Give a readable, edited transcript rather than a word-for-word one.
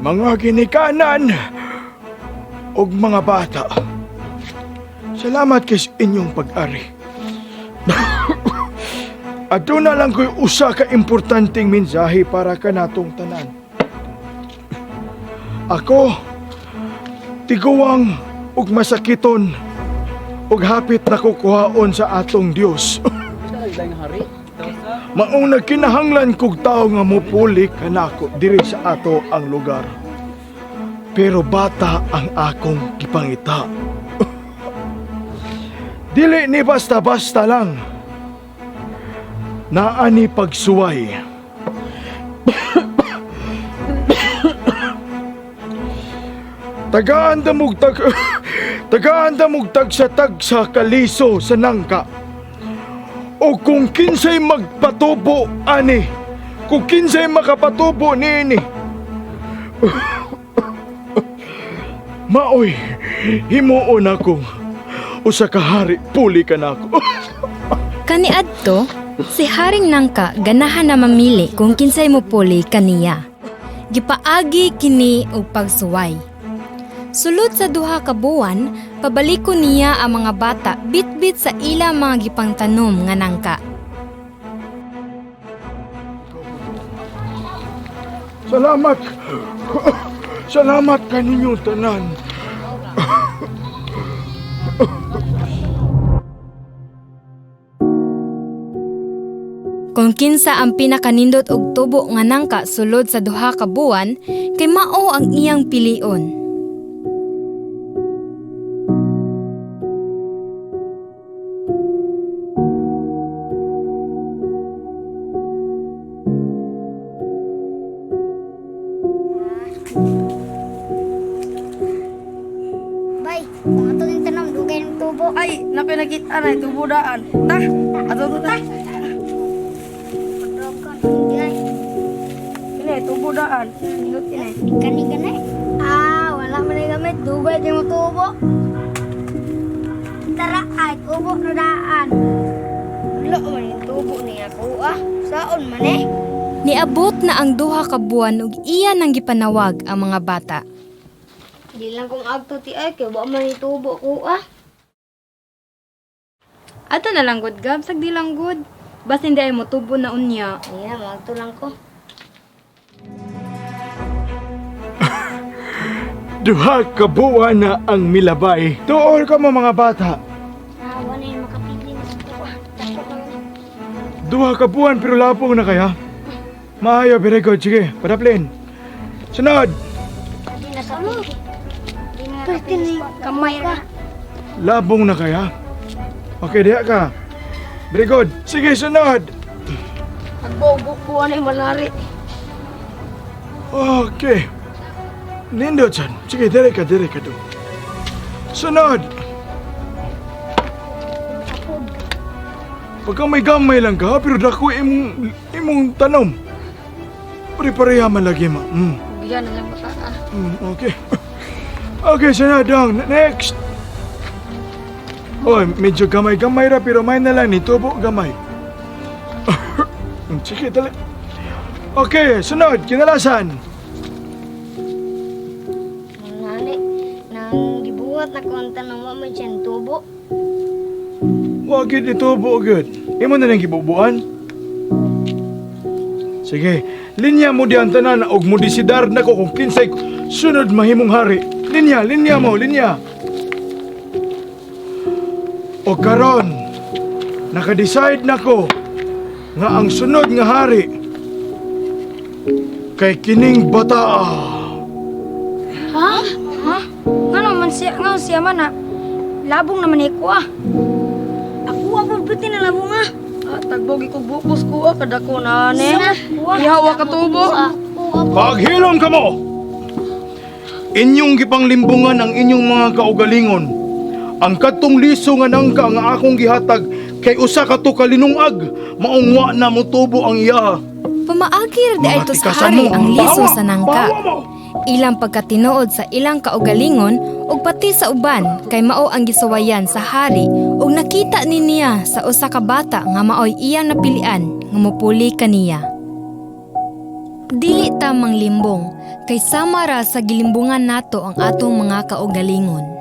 Mga ginikanan ug mga bata, salamat kay sa inyong pag-ari. Ato na lang ko'y usa ka importanteng mensahe para kanatong tanan. Ako, tiguwang ug masakiton ug hapit na kukuhaon sa atong Dios. Maong nagkinahanglan kog tao nga mopuli kanako diri sa ato ang lugar. Pero bata ang akong gipangita. Dili ni basta-basta lang. Naani pagsuway. Tagaan damog tag sa kaliso sa nangka. O kung kinsay magpatubo ani, kung kinsay makapatubo niini. Maoy, himuon ako. Usa ka hari, puli ka nako. Kaniadto, si Haring Nangka ganahan na mamili kung kinsay mo puli kaniya. Gipaagi kini og pagsuway. Sulod sa duha ka buwan, pabaliko niya ang mga bata bitbit sa ila mga gipangtanom nga nangka. Salamat. Salamat kaninyo tanan. Kung kinsa ang pinakanindot og tubo nga nangka sulod sa duha ka buwan, kay mao ang iyang pilion. Bay, kung ato yung tanong, dugay ng tubo. Ay, napinagkita na ito budaan. Ta, ato to ta. Pagdagan, hindi ay. Ini, ito budaan. Indot ini. Kani-kani. Ah, wala man na gamit. Dugay din mo tubo. Tara, ay, tubo na daan. Wala man yung tubo niya ko, ah. Saon man eh. Niabot na ang duha ka buwan ug iya nang gipanawag ang mga bata. Di lang kung agto ti ay, kaya ba man yung tubo ko, ah. Ato na lang good gab, sagdi lang good. Basta hindi ay mo tubo na unya. Ayan, magto lang ko. Duha ka buwan na ang milabay. Tuol ka mo mga bata. Ah, wala yung makapili na sa tubo, ah. Tako lang na. Duha ka buwan pero lapong na kaya. Maayo, very good. Sige, padaplin. Sunod. Di na sa ulo. Pwede na kamay ka. Labong na kaya? Okay, diha ka. Very good. Sige, sunod. Agbobo ko ano yung malari. Okay. Nindot san. Sige, dire ka do. Sunod. Pagka may gamay lang ka, pero dako imong tanom. Pare-pareha man lagi ma. Bigyan na lang baka ah. Okay. Okay, sunod dong. Next. Oh, medyo gamay-gamay ra pero may na lang ni tubo gamay. Sige, dali. Okay, sunod. Kinalasan. Nani, nang gibuhat na konta ng mama dyan tubo. Wag ni tubo good. Imo na nang gibubuan. Sige, linya mo diyan tanan og mo disidar nako kung kinsay sunod mahimong hari. Linya mo, linya. O karon, naka-decide nako nga ang sunod nga hari kay kining bata. Ha? Ha? Nga siya man ah. Labong naman iko ah. Ako pati na labong ah. Tagbogi ko bukos ko ah. Kadako na ne. Ihawa ka tubo. Paghilom ka mo! Inyong gipanglimbungan ang inyong mga kaugalingon. Ang katong liso nga nangka nga akong gihatag kay usa ka to kalinungag, maungwa na mo tubo ang iya. Pamaagir di ay to sa tikasan hari mo, ang liso bawa, sa nangka. bawa mo. Ilang pagkatinuod sa ilang kaugalingon ug pati sa uban kay mao ang gisuwayan sa hari ug nakita ni niya sa usa ka bata nga maoy iyang napilian nga mopuli kaniya. Dili ta manglimbong Kay sama ra sa gilimbungan nato ang atong mga kaugalingon.